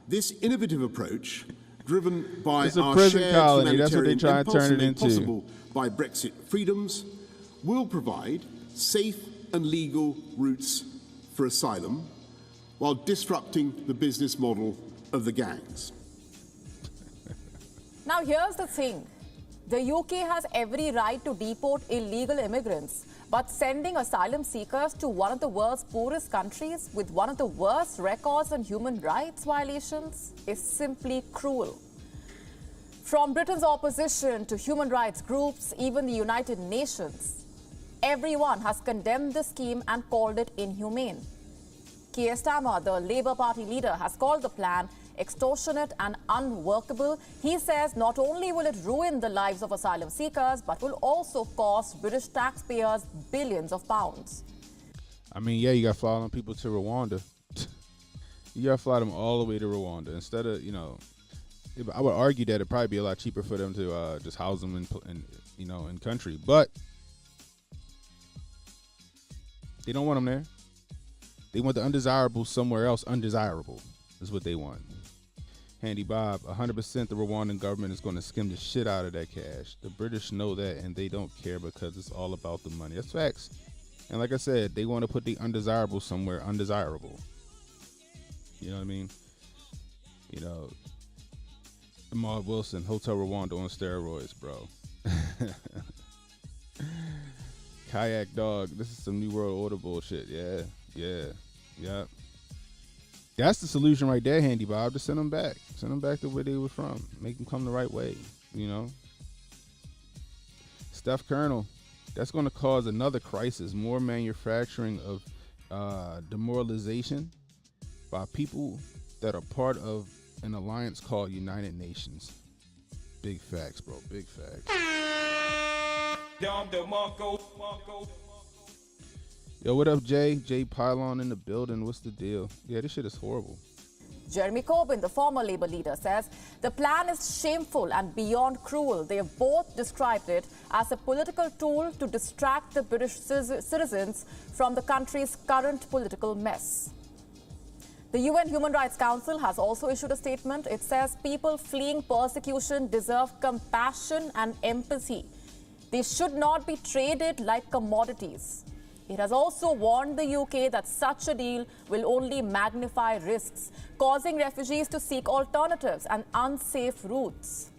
This innovative approach, driven by our shared colony. That's what they try humanitarian to turn it impulse made into. possible by Brexit freedoms, will provide safe and legal routes for asylum while disrupting the business model of the gangs. Now here's the thing. The UK has every right to deport illegal immigrants, but sending asylum seekers to one of the world's poorest countries with one of the worst records on human rights violations is simply cruel. From Britain's opposition to human rights groups, even the United Nations, everyone has condemned the scheme and called it inhumane. Keir Starmer, the Labour Party leader, has called the plan extortionate and unworkable. He says not only will it ruin the lives of asylum seekers, but will also cost British taxpayers billions of pounds. I mean, yeah, you got to fly them people to Rwanda. You got to fly them all the way to Rwanda instead of, I would argue that it'd probably be a lot cheaper for them to just house them in country, but they don't want them there. They want the undesirables somewhere else. Undesirable is what they want. Handy Bob, 100% the Rwandan government is going to skim the shit out of that cash. The British know that, and they don't care because it's all about the money. That's facts. And like I said, they want to put the undesirable somewhere undesirable. You know what I mean? Ahmad Wilson, Hotel Rwanda on steroids, bro. Kayak Dog, this is some New World Order bullshit. Yeah. That's the solution right there, Handy Bob. Just send them back. Send them back to where they were from. Make them come the right way, Steph Colonel, that's going to cause another crisis. More manufacturing of demoralization by people that are part of an alliance called United Nations. Big facts, bro. Big facts. Yo, what up, Jay? Jay Pylon in the building. What's the deal? Yeah, this shit is horrible. Jeremy Corbyn, the former Labour leader, says the plan is shameful and beyond cruel. They have both described it as a political tool to distract the British citizens from the country's current political mess. The UN Human Rights Council has also issued a statement. It says people fleeing persecution deserve compassion and empathy. They should not be traded like commodities. It has also warned the UK that such a deal will only magnify risks, causing refugees to seek alternatives and unsafe routes.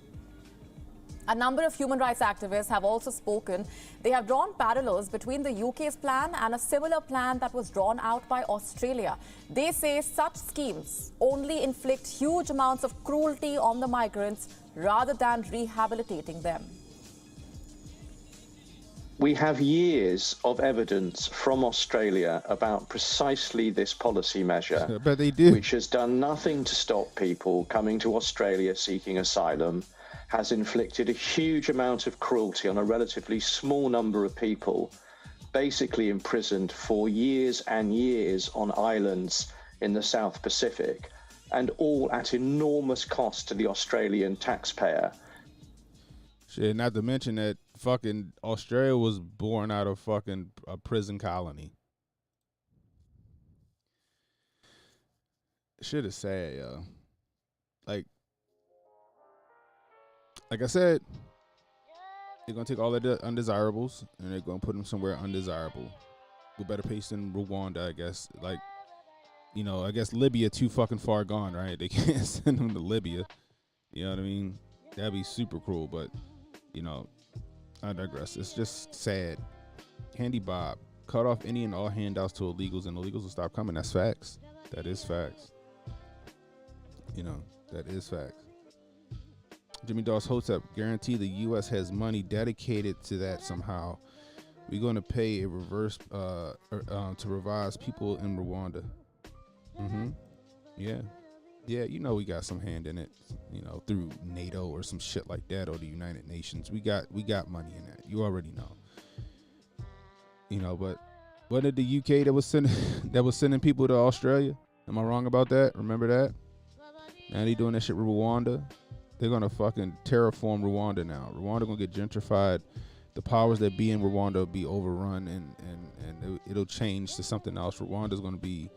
A number of human rights activists have also spoken. They have drawn parallels between the UK's plan and a similar plan that was drawn out by Australia. They say such schemes only inflict huge amounts of cruelty on the migrants rather than rehabilitating them. We have years of evidence from Australia about precisely this policy measure, I bet they do. Which has done nothing to stop people coming to Australia seeking asylum, has inflicted a huge amount of cruelty on a relatively small number of people, basically imprisoned for years and years on islands in the South Pacific, and all at enormous cost to the Australian taxpayer. Shit, not to mention that fucking Australia was born out of fucking a prison colony. Shit is sad, yo. Like I said, they're gonna take all of the undesirables and they're gonna put them somewhere undesirable. With better pace than Rwanda, I guess. Like, I guess Libya too fucking far gone, right? They can't send them to Libya. You know what I mean? That'd be super cruel, but I digress. It's just sad. Handy Bob, cut off any and all handouts to illegals, and illegals will stop coming. That's facts. That is facts. That is facts. Jimmy Dawes Hotep, guarantee the U.S. has money dedicated to that somehow. We're going to pay a reverse to revise people in Rwanda. Yeah. Yeah, we got some hand in it, through NATO or some shit like that, or the United Nations. We got money in that. You already know. But wasn't it the UK that was sending people to Australia? Am I wrong about that? Remember that? Now they doing that shit with Rwanda. They're gonna fucking terraform Rwanda now. Rwanda gonna get gentrified. The powers that be in Rwanda will be overrun, and it'll change to something else. Rwanda's gonna be,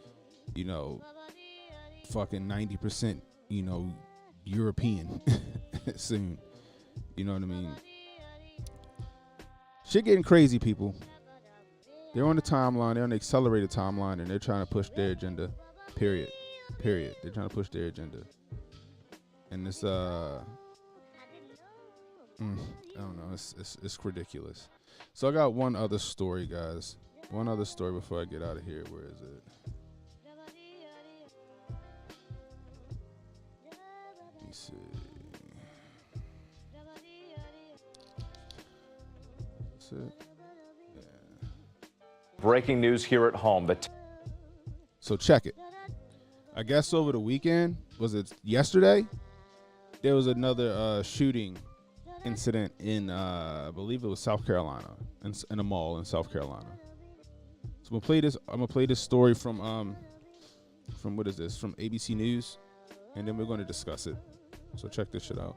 fucking 90%, European soon. You know what I mean? Shit getting crazy, people. They're on the timeline. They're on the accelerated timeline, and they're trying to push their agenda. Period. They're trying to push their agenda. And it's I don't know. It's ridiculous. So I got one other story, guys. One other story before I get out of here. Where is it? Let me see. That's it. Yeah. Breaking news here at home. So check it. I guess over the weekend, was it yesterday? There was another shooting incident in, I believe it was South Carolina, in a mall in South Carolina. So I'm gonna play this story from what is this? From ABC News, and then we're going to discuss it. So check this shit out.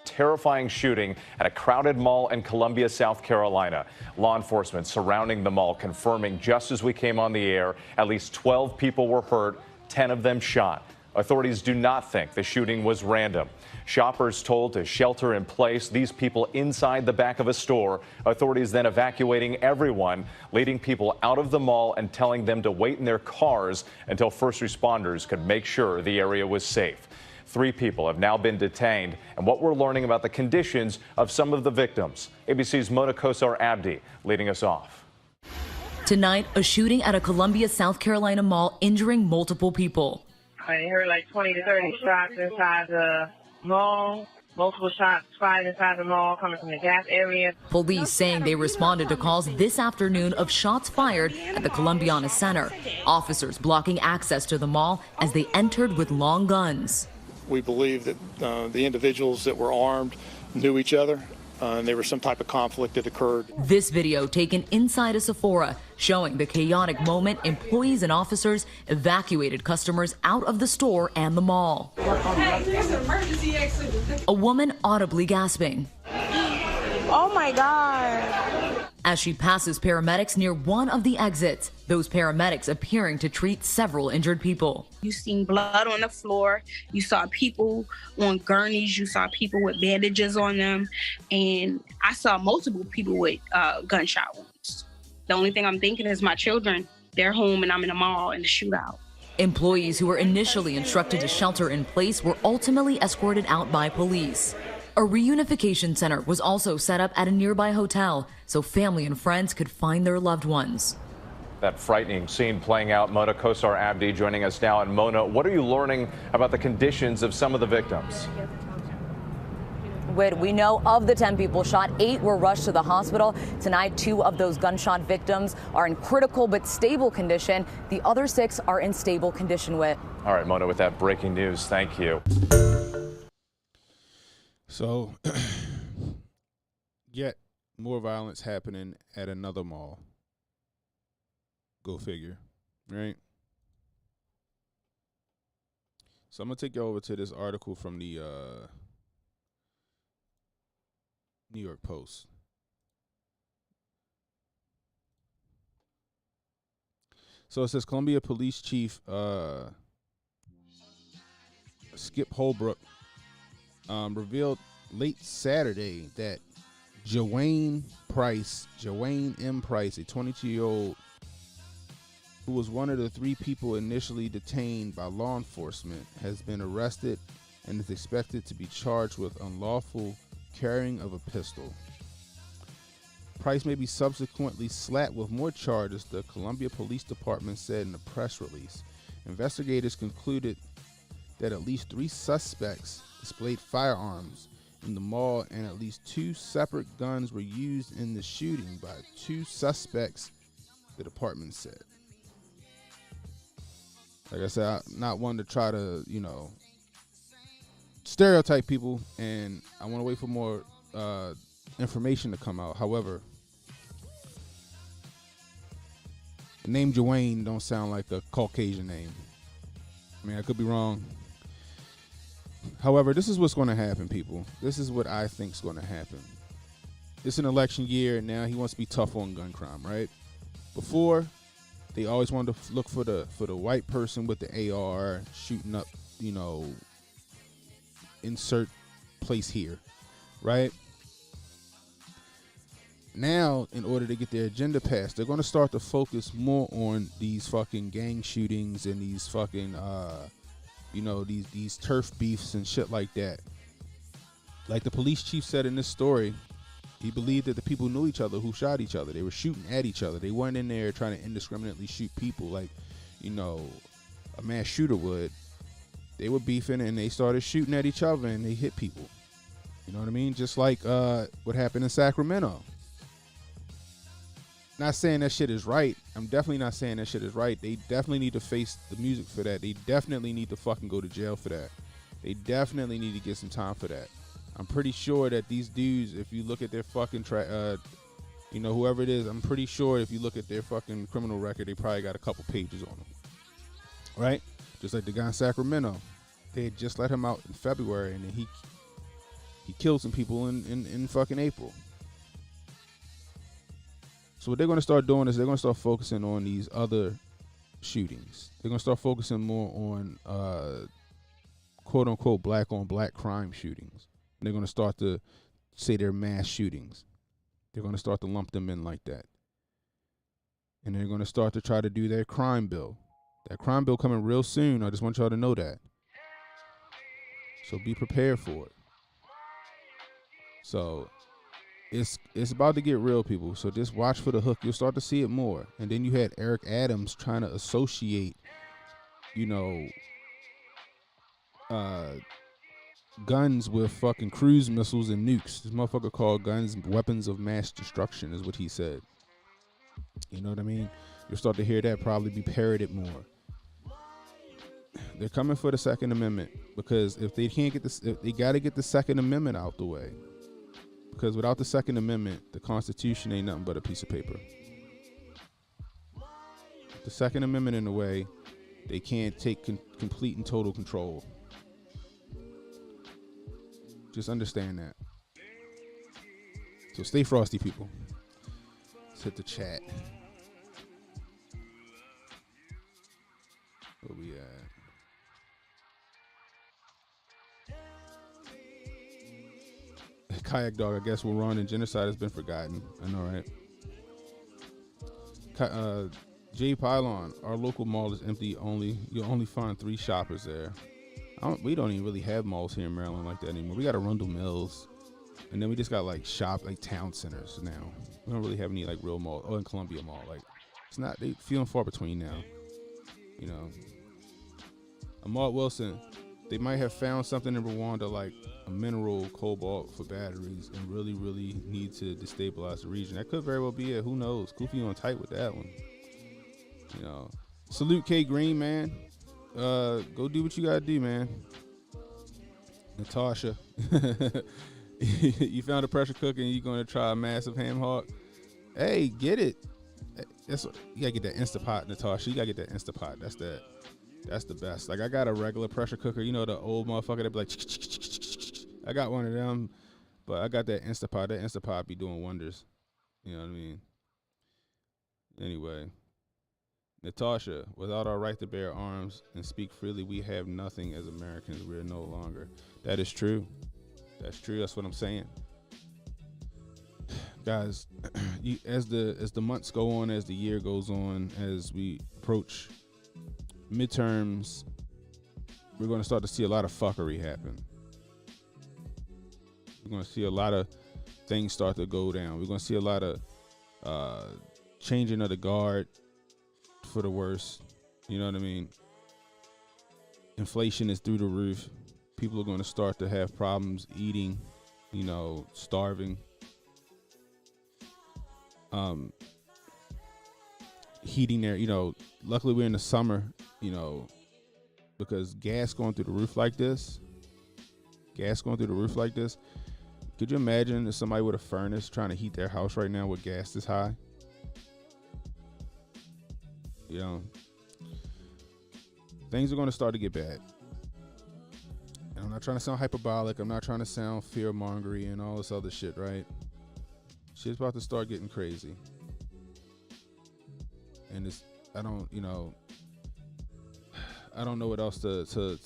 Terrifying shooting at a crowded mall in Columbia, South Carolina. Law enforcement surrounding the mall confirming just as we came on the air, at least 12 people were hurt, 10 of them shot. Authorities do not think the shooting was random. Shoppers told to shelter in place, these people inside the back of a store. Authorities then evacuating everyone, leading people out of the mall and telling them to wait in their cars until first responders could make sure the area was safe. 3 people have now been detained, and what we're learning about the conditions of some of the victims. ABC's Mona Kosar Abdi leading us off. Tonight, a shooting at a Columbia, South Carolina mall injuring multiple people. I heard like 20 to 30 shots inside the mall. Multiple shots fired inside the mall coming from the gas area. Police saying they responded to calls this afternoon of shots fired at the Columbiana Center. Officers blocking access to the mall as they entered with long guns. We believe that the individuals that were armed knew each other, and there was some type of conflict that occurred. This video taken inside a Sephora showing the chaotic moment employees and officers evacuated customers out of the store and the mall. Hey, there's an emergency exit. A woman audibly gasping. Oh my God. As she passes paramedics near one of the exits, those paramedics appearing to treat several injured people. You seen blood on the floor. You saw people on gurneys. You saw people with bandages on them. And I saw multiple people with gunshot wounds. The only thing I'm thinking is my children. They're home and I'm in a mall in the shootout. Employees who were initially instructed to shelter in place were ultimately escorted out by police. A reunification center was also set up at a nearby hotel so family and friends could find their loved ones. That frightening scene playing out. Mona Kosar Abdi joining us now. And Mona, what are you learning about the conditions of some of the victims? We know of the 10 people shot, 8 were rushed to the hospital. Tonight, 2 of those gunshot victims are in critical but stable condition. The other 6 are in stable condition. All right, Mona, with that breaking news, thank you. So, yet more violence happening at another mall. Go figure, right? So I'm going to take you over to this article from the New York Post. So it says Columbia Police Chief Skip Holbrook revealed late Saturday that Joanne M. Price, a 22-year-old who was one of the 3 people initially detained by law enforcement, has been arrested and is expected to be charged with unlawful carrying of a pistol. Price may be subsequently slapped with more charges, the Columbia Police Department said in a press release. Investigators concluded that at least 3 suspects displayed firearms in the mall and at least 2 separate guns were used in the shooting by 2 suspects, the department said. Like I said, I'm not one to try to, stereotype people, and I want to wait for more information to come out. However, the name Joanne don't sound like a Caucasian name. I mean, I could be wrong. However, this is what's going to happen, people. This is what I think is going to happen. It's an election year, and now he wants to be tough on gun crime, right? Before, they always wanted to look for the white person with the AR shooting up, insert place here, right? Now, in order to get their agenda passed, they're going to start to focus more on these fucking gang shootings and these fucking these turf beefs and shit like that. Like the police chief said in this story, he believed that the people knew each other who shot each other. They were shooting at each other. They weren't in there trying to indiscriminately shoot people like, a mass shooter would. They were beefing and they started shooting at each other and they hit people. You know what I mean? Just like what happened in Sacramento. Not saying that shit is right. I'm definitely not saying that shit is right. They definitely need to face the music for that. They definitely need to fucking go to jail for that. They definitely need to get some time for that. I'm pretty sure that these dudes, if you look at their fucking whoever it is, I'm pretty sure if you look at their fucking criminal record, they probably got a couple pages on them. Right? Just like the guy in Sacramento. They had just let him out in February and then he killed some people in fucking April. So what they're going to start doing is they're going to start focusing on these other shootings. They're going to start focusing more on quote unquote black on black crime shootings. And they're going to start to say they're mass shootings. They're going to start to lump them in like that. And they're going to start to try to do their crime bill. That crime bill coming real soon. I just want y'all to know that. So be prepared for it. So it's about to get real, people. So just watch for the hook. You'll start to see it more. And then you had Eric Adams trying to associate, guns with fucking cruise missiles and nukes. This motherfucker called guns weapons of mass destruction is what he said. You know what I mean? You'll start to hear that probably be parroted more. They're coming for the Second Amendment because if they can't get this, they got to get the Second Amendment out the way. Because without the Second Amendment, the Constitution ain't nothing but a piece of paper. The Second Amendment in the way, they can't take complete and total control. Just understand that. So stay frosty, people. Let's hit the chat. Where we at? Kayak Dog, I guess Rwandan genocide has been forgotten. I know, right? J Pylon, our local mall is empty. You'll only find 3 shoppers there. We don't even really have malls here in Maryland like that anymore. We got Arundel Mills, and then we just got like town centers now. We don't really have any like real malls. Oh, in Columbia Mall, like it's not. They feeling far between now. Ahmad Wilson, they might have found something in Rwanda like a mineral cobalt for batteries and really, really need to destabilize the region. That could very well be it. Who knows? Goofy on tight with that one. Salute K Green, man. Go do what you gotta do, man. Natasha, you found a pressure cooker and you're gonna try a massive ham hock. Hey, get it. You gotta get that Instapot, Natasha. You gotta get that Instapot. That's the best. Like I got a regular pressure cooker, the old motherfucker that be like, I got one of them, but I got that Instapot. That Instapot be doing wonders. You know what I mean? Anyway, Natasha, without our right to bear arms and speak freely, we have nothing as Americans. We're no longer. That is true. That's true. That's what I'm saying. Guys, as the months go on, as the year goes on, as we approach midterms, we're going to start to see a lot of fuckery happen. We're going to see a lot of things start to go down. We're going to see a lot of changing of the guard for the worse. You know what I mean? Inflation is through the roof. People are going to start to have problems eating, starving. Heating their, luckily we're in the summer, because gas going through the roof like this. Could you imagine if somebody with a furnace trying to heat their house right now with gas this high? Things are going to start to get bad. And I'm not trying to sound hyperbolic. I'm not trying to sound fear-mongery and all this other shit, right? Shit's about to start getting crazy. And I don't know what else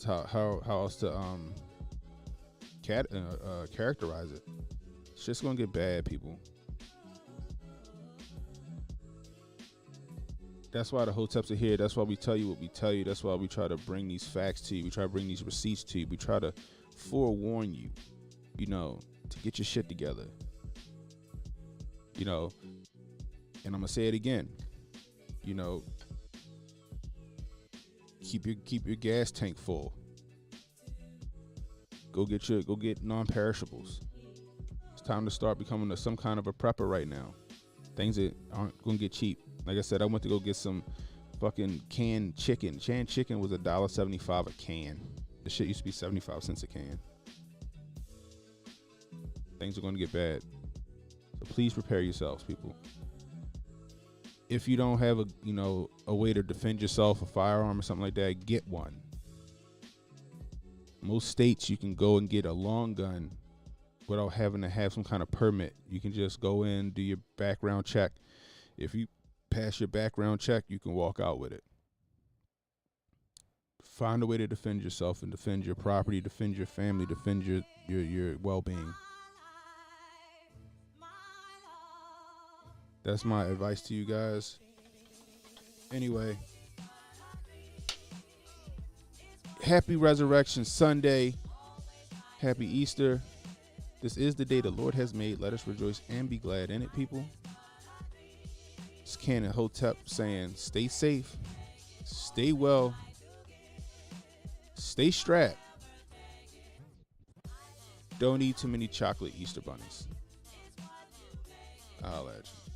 how else to characterize it. Shit's gonna get bad, people. That's why the Hoteps are here. That's why we tell you what we tell you. That's why we try to bring these facts to you. We try to bring these receipts to you. We try to forewarn you, you know, to get your shit together. You know, and I'm gonna say it again. You know, keep your gas tank full. Go get non-perishables. It's time to start becoming some kind of a prepper right now. Things that aren't gonna get cheap. Like I said, I went to go get some fucking canned chicken. Canned chicken was $1.75 a can. The shit used to be 75 cents a can. Things are gonna get bad. So please prepare yourselves, people. If you don't have a way to defend yourself, a firearm or something like that, get one. Most states you can go and get a long gun without having to have some kind of permit. You can just go in, do your background check. If you pass your background check, you can walk out with it. Find a way to defend yourself and defend your property, defend your family, defend your well-being. That's my advice to you guys. Anyway, happy Resurrection Sunday. Happy Easter. This is the day the Lord has made. Let us rejoice and be glad in it, people. It's Canon Hotep saying, stay safe, stay well, stay strapped. Don't eat too many chocolate Easter bunnies. I'll let you.